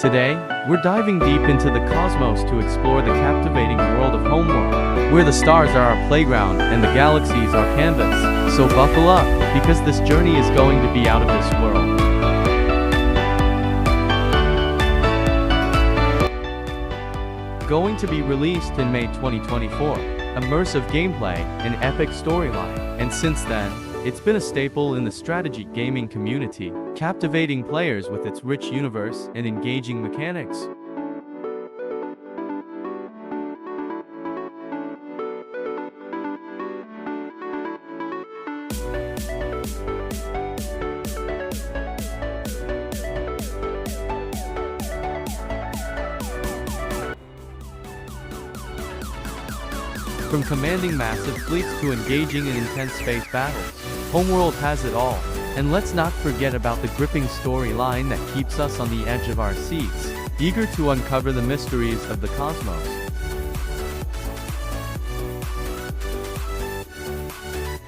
Today, we're diving deep into the cosmos to explore the captivating world of Homeworld, where the stars are our playground and the galaxies our canvas. So buckle up, because this journey is going to be out of this world. Going to be released in May 2024, immersive gameplay, an epic storyline, and since then, it's been a staple in the strategy gaming community, captivating players with its rich universe and engaging mechanics. From commanding massive fleets to engaging in intense space battles, Homeworld has it all. And let's not forget about the gripping storyline that keeps us on the edge of our seats, eager to uncover the mysteries of the cosmos.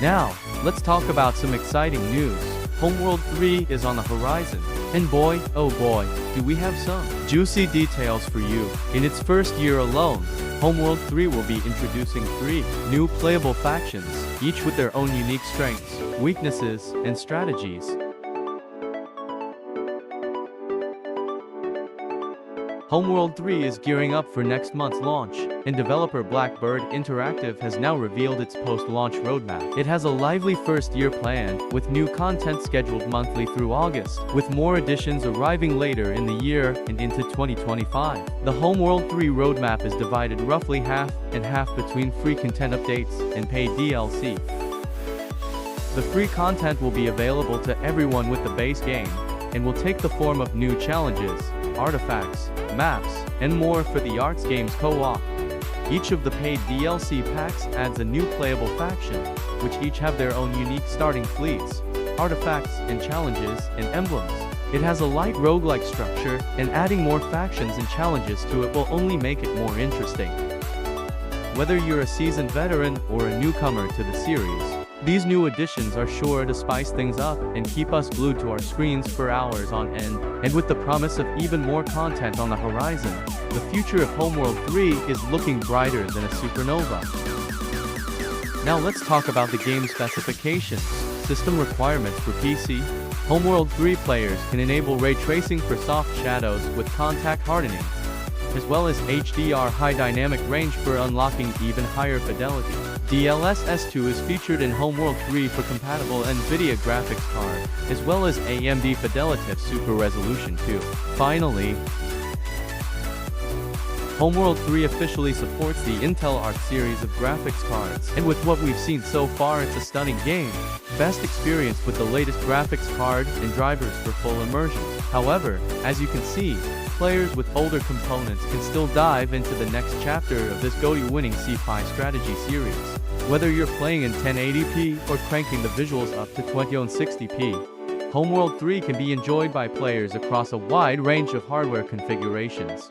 Now, let's talk about some exciting news. Homeworld 3 is on the horizon, and boy, oh boy, do we have some juicy details for you. In its first year alone, Homeworld 3 will be introducing 3 new playable factions, each with their own unique strengths, weaknesses, and strategies. Homeworld 3 is gearing up for next month's launch, and developer Blackbird Interactive has now revealed its post-launch roadmap. It has a lively first-year plan, with new content scheduled monthly through August, with more additions arriving later in the year and into 2025. The Homeworld 3 roadmap is divided roughly half and half between free content updates and paid DLC. The free content will be available to everyone with the base game, and will take the form of new challenges, artifacts, maps, and more for the Arts Games co-op. Each of the paid DLC packs adds a new playable faction, which each have their own unique starting fleets, artifacts and challenges, and emblems. It has a light roguelike structure, and adding more factions and challenges to it will only make it more interesting. Whether you're a seasoned veteran or a newcomer to the series, these new additions are sure to spice things up and keep us glued to our screens for hours on end. And with the promise of even more content on the horizon, the future of Homeworld 3 is looking brighter than a supernova. Now let's talk about the game specifications. System requirements for PC. Homeworld 3 players can enable ray tracing for soft shadows with contact hardening, as well as HDR high dynamic range for unlocking even higher fidelity. DLSS2 is featured in Homeworld 3 for compatible NVIDIA graphics card, as well as AMD Fidelity Super Resolution 2. Finally, Homeworld 3 officially supports the Intel Arc series of graphics cards, and with what we've seen so far, it's a stunning game. Best experience with the latest graphics card and drivers for full immersion. However, as you can see, players with older components can still dive into the next chapter of this GOTY-winning sci-fi strategy series. Whether you're playing in 1080p or cranking the visuals up to 2060p, Homeworld 3 can be enjoyed by players across a wide range of hardware configurations.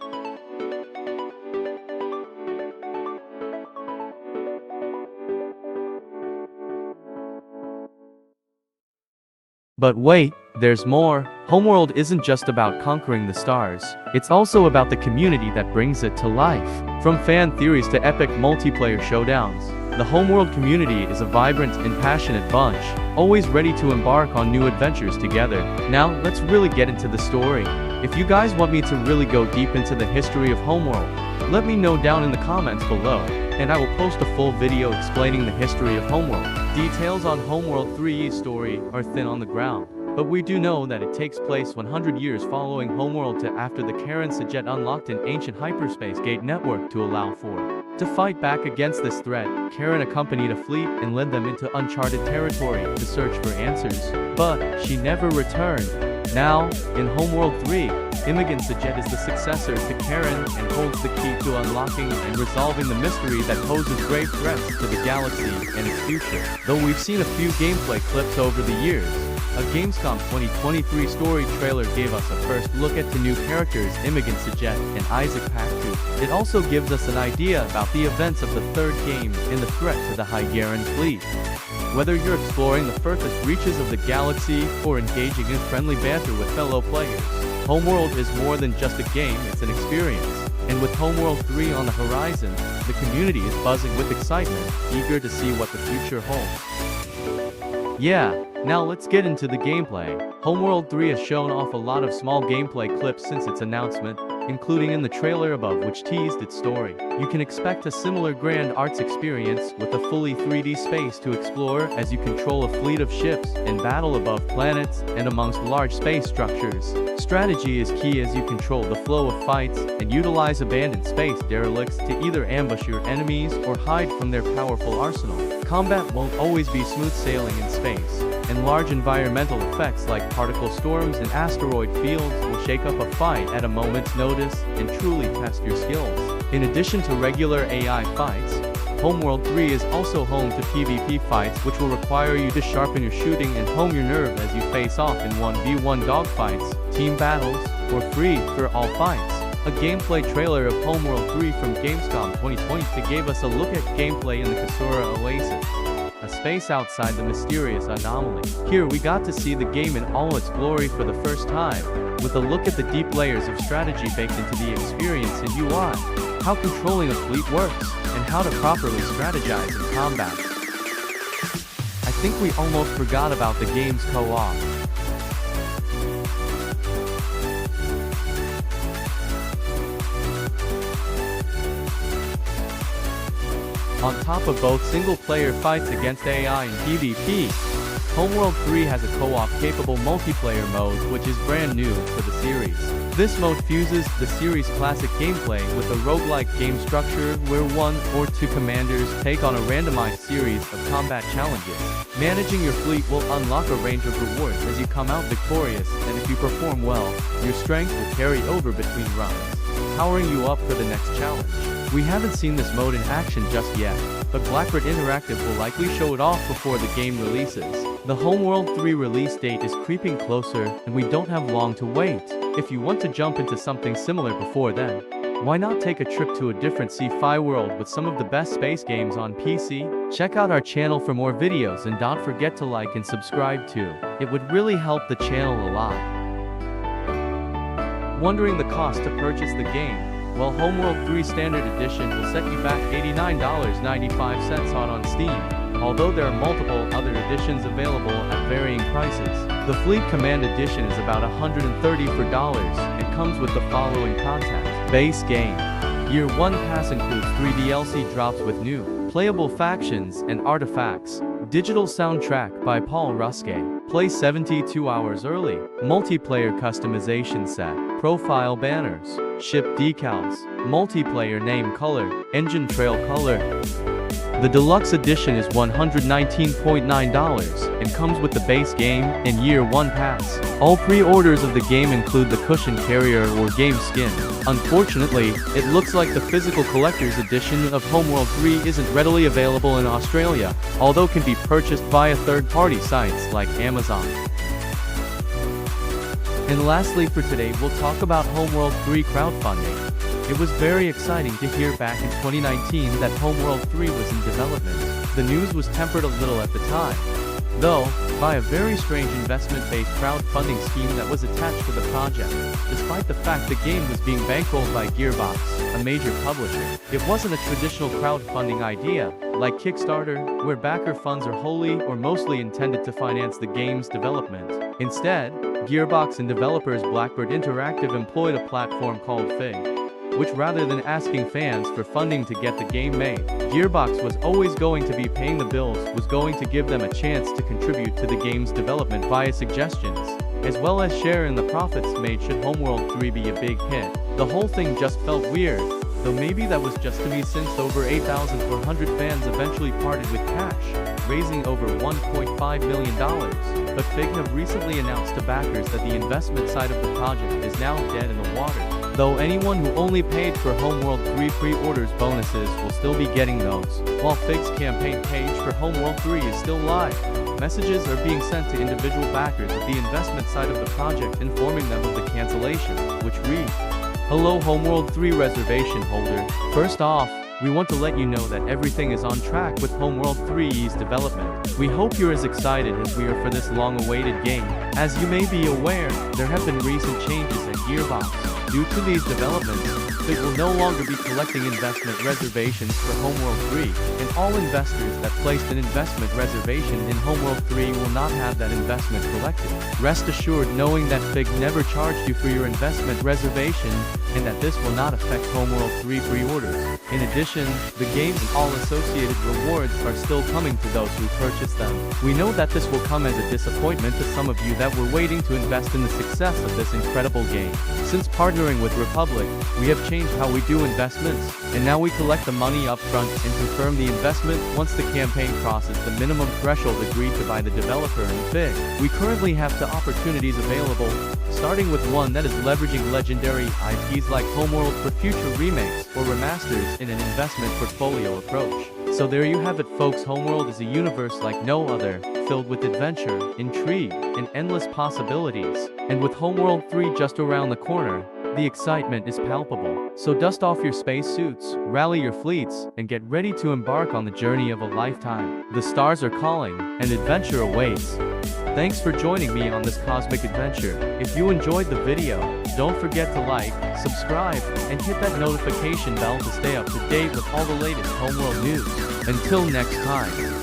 But wait, there's more. Homeworld isn't just about conquering the stars, it's also about the community that brings it to life. From fan theories to epic multiplayer showdowns, the Homeworld community is a vibrant and passionate bunch, always ready to embark on new adventures together. Now, let's really get into the story. If you guys want me to really go deep into the history of Homeworld, let me know down in the comments below, and I will post a full video explaining the history of Homeworld. Details on Homeworld 3's story are thin on the ground, but we do know that it takes place 100 years following Homeworld to after the Karen Sajet unlocked an ancient hyperspace gate network to allow for. To fight back against this threat, Karen accompanied a fleet and led them into uncharted territory to search for answers, but she never returned. Now, in Homeworld 3, Imogen Sajet is the successor to Karen and holds the key to unlocking and resolving the mystery that poses grave threats to the galaxy and its future. Though we've seen a few gameplay clips over the years, a Gamescom 2023 story trailer gave us a first look at the new characters Imogen Sajet and Isaac Paktu. It also gives us an idea about the events of the third game and the threat to the Hygarian fleet. Whether you're exploring the furthest reaches of the galaxy or engaging in friendly banter with fellow players, Homeworld is more than just a game, it's an experience. And with Homeworld 3 on the horizon, the community is buzzing with excitement, eager to see what the future holds. Yeah, now let's get into the gameplay. Homeworld 3 has shown off a lot of small gameplay clips since its announcement, including in the trailer above which teased its story. You can expect a similar grand arts experience with a fully 3D space to explore as you control a fleet of ships and battle above planets and amongst large space structures. Strategy is key as you control the flow of fights and utilize abandoned space derelicts to either ambush your enemies or hide from their powerful arsenal. Combat won't always be smooth sailing in space, and large environmental effects like particle storms and asteroid fields will shake up a fight at a moment's notice and truly test your skills. In addition to regular AI fights, Homeworld 3 is also home to PvP fights, which will require you to sharpen your shooting and hone your nerve as you face off in 1v1 dogfights, team battles, or free-for-all fights. A gameplay trailer of Homeworld 3 from Gamescom 2020 gave us a look at gameplay in the Kasura Oasis, a space outside the mysterious anomaly. Here we got to see the game in all its glory for the first time, with a look at the deep layers of strategy baked into the experience in UI, how controlling a fleet works, and how to properly strategize in combat. I think we almost forgot about the game's co-op. On top of both single-player fights against AI and PvP, Homeworld 3 has a co-op capable multiplayer mode which is brand new for the series. This mode fuses the series' classic gameplay with a roguelike game structure where one or two commanders take on a randomized series of combat challenges. Managing your fleet will unlock a range of rewards as you come out victorious, and if you perform well, your strength will carry over between runs, powering you up for the next challenge. We haven't seen this mode in action just yet, but Blackbird Interactive will likely show it off before the game releases. The Homeworld 3 release date is creeping closer, and we don't have long to wait. If you want to jump into something similar before then, why not take a trip to a different sci-fi world with some of the best space games on PC? Check out our channel for more videos and don't forget to like and subscribe too. It would really help the channel a lot. Wondering the cost to purchase the game? Well, Homeworld 3 Standard Edition will set you back $89.95 on Steam, although there are multiple other editions available at varying prices. The Fleet Command Edition is about $130 and comes with the following content. Base game. Year 1 Pass includes 3 DLC drops with new, playable factions and artifacts. Digital soundtrack by Paul Ruske. Play 72 hours early. Multiplayer customization set. Profile banners. Ship decals. Multiplayer name color. Engine trail color. The deluxe edition is $119.9 and comes with the base game and Year 1 Pass. All pre-orders of the game include the cushion carrier or game skin. Unfortunately, it looks like the physical collector's edition of Homeworld 3 isn't readily available in Australia, although can be purchased via third-party sites like Amazon. And lastly for today, we'll talk about Homeworld 3 crowdfunding. It was very exciting to hear back in 2019 that Homeworld 3 was in development. The news was tempered a little at the time, though, by a very strange investment-based crowdfunding scheme that was attached to the project. Despite the fact the game was being bankrolled by Gearbox, a major publisher, it wasn't a traditional crowdfunding idea, like Kickstarter, where backer funds are wholly or mostly intended to finance the game's development. Instead, Gearbox and developers Blackbird Interactive employed a platform called Fig, which rather than asking fans for funding to get the game made, Gearbox was always going to be paying the bills, was going to give them a chance to contribute to the game's development via suggestions, as well as share in the profits made should Homeworld 3 be a big hit. The whole thing just felt weird, though maybe that was just to me since over 8,400 fans eventually parted with cash, raising over $1.5 million. But Fig have recently announced to backers that the investment side of the project is now dead in the water. Though anyone who only paid for Homeworld 3 pre-orders bonuses will still be getting those, while Fig's campaign page for Homeworld 3 is still live. Messages are being sent to individual backers of the investment side of the project informing them of the cancellation, which read, "Hello Homeworld 3 reservation holder. First off, we want to let you know that everything is on track with Homeworld 3's development. We hope you're as excited as we are for this long-awaited game. As you may be aware, there have been recent changes at Gearbox. Due to these developments, FIG will no longer be collecting investment reservations for Homeworld 3, and all investors that placed an investment reservation in Homeworld 3 will not have that investment collected. Rest assured knowing that FIG never charged you for your investment reservation, and that this will not affect Homeworld 3 pre-orders. In addition, the games and all associated rewards are still coming to those who purchase them. We know that this will come as a disappointment to some of you that were waiting to invest in the success of this incredible game. Since partnering with Republic, we have changed how we do investments, and now we collect the money up front and confirm the investment once the campaign crosses the minimum threshold agreed to by the developer and FIG. We currently have two opportunities available, starting with one that is leveraging legendary IPs like Homeworld for future remakes or remasters in an investment portfolio approach. So there you have it folks, Homeworld is a universe like no other, filled with adventure, intrigue, and endless possibilities. And with Homeworld 3 just around the corner, the excitement is palpable. So dust off your spacesuits, rally your fleets, and get ready to embark on the journey of a lifetime. The stars are calling, and adventure awaits. Thanks for joining me on this cosmic adventure. If you enjoyed the video, don't forget to like, subscribe, and hit that notification bell to stay up to date with all the latest Homeworld news. Until next time.